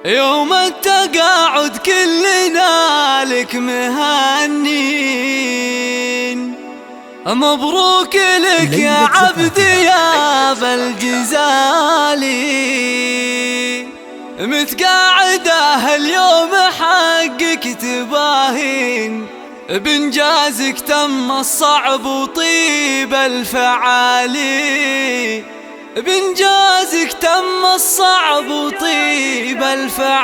يوم التقاعد كلنا لك مهنين، مبروك لك يا عبدي يا ابا الجزالي. متقاعده اليوم حقك تباهين، بإنجازك تم الصعب وطيب الفعالي. بإنجازك تم الصعب وطيب الفعالي.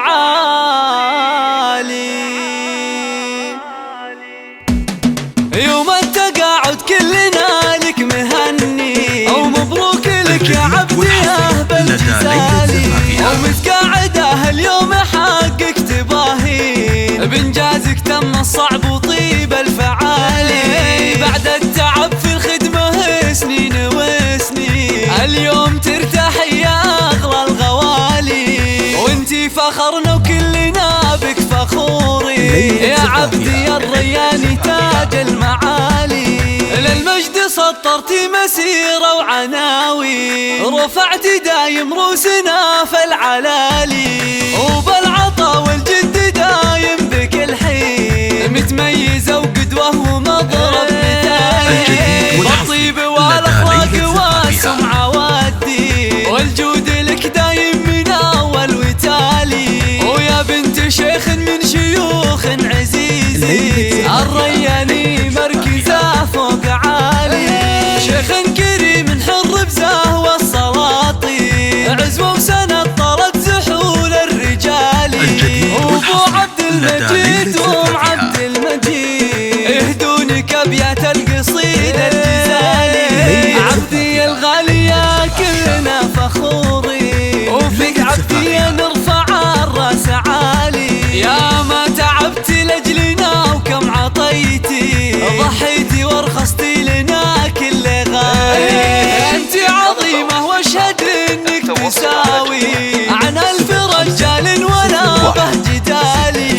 يوم التقاعد كلنا لك مهني، ومبروك لك يا عبدي يا ابا الجزالي. ومتقاعده اليوم حقك تباهين، بإنجازك تم الصعب وطيب الفعالي. بعد التعب في الخدمة سنين وسنين، اليوم ترتاحي يا أغلى الغوالي. وانتي فخرنا وكلنا بك فخورين، يا عبدي يا الرياني تاج المعالي. للمجد سطرتي مسيرة وعناوي، رفعتي دايم روسنا في العلالي. وبالعطا والجد دايم بك الحين، متميزة وقدوة ومضرب مثالي. بالطيب والاخلاق والسمعة والدين، والجود لك دايم من اول وتالي. ويا بنت شيخ من شيوخ عزيزي، الرياني مركزه فوق عالي. شيخ كريم حر بزاه والسلاطين، عزوه وسند طرد زحول الرجال. وابو عبد المجيد وام عبد المجيد، يهدونك ابيات القصيد الجزالي. عبدي الغالي يا كلنا فخورين، وفيك عبدي نرفع الراس عالي. يا ما تعبت لاجلنا وكم عطيتي، ضحيتي وارخصتي لنا كل غالي. انت عظيمة واشهد انك تساوي عن الف رجال ولا به جدالي.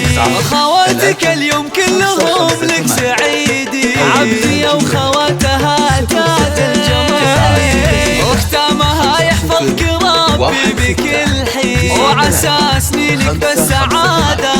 خواتك اليوم كلهم لك سعيدي، عبدي وخواتها تاج الجمال. وختامها يحفظك ربي بكل حين، وعسى سنينك بالسعادة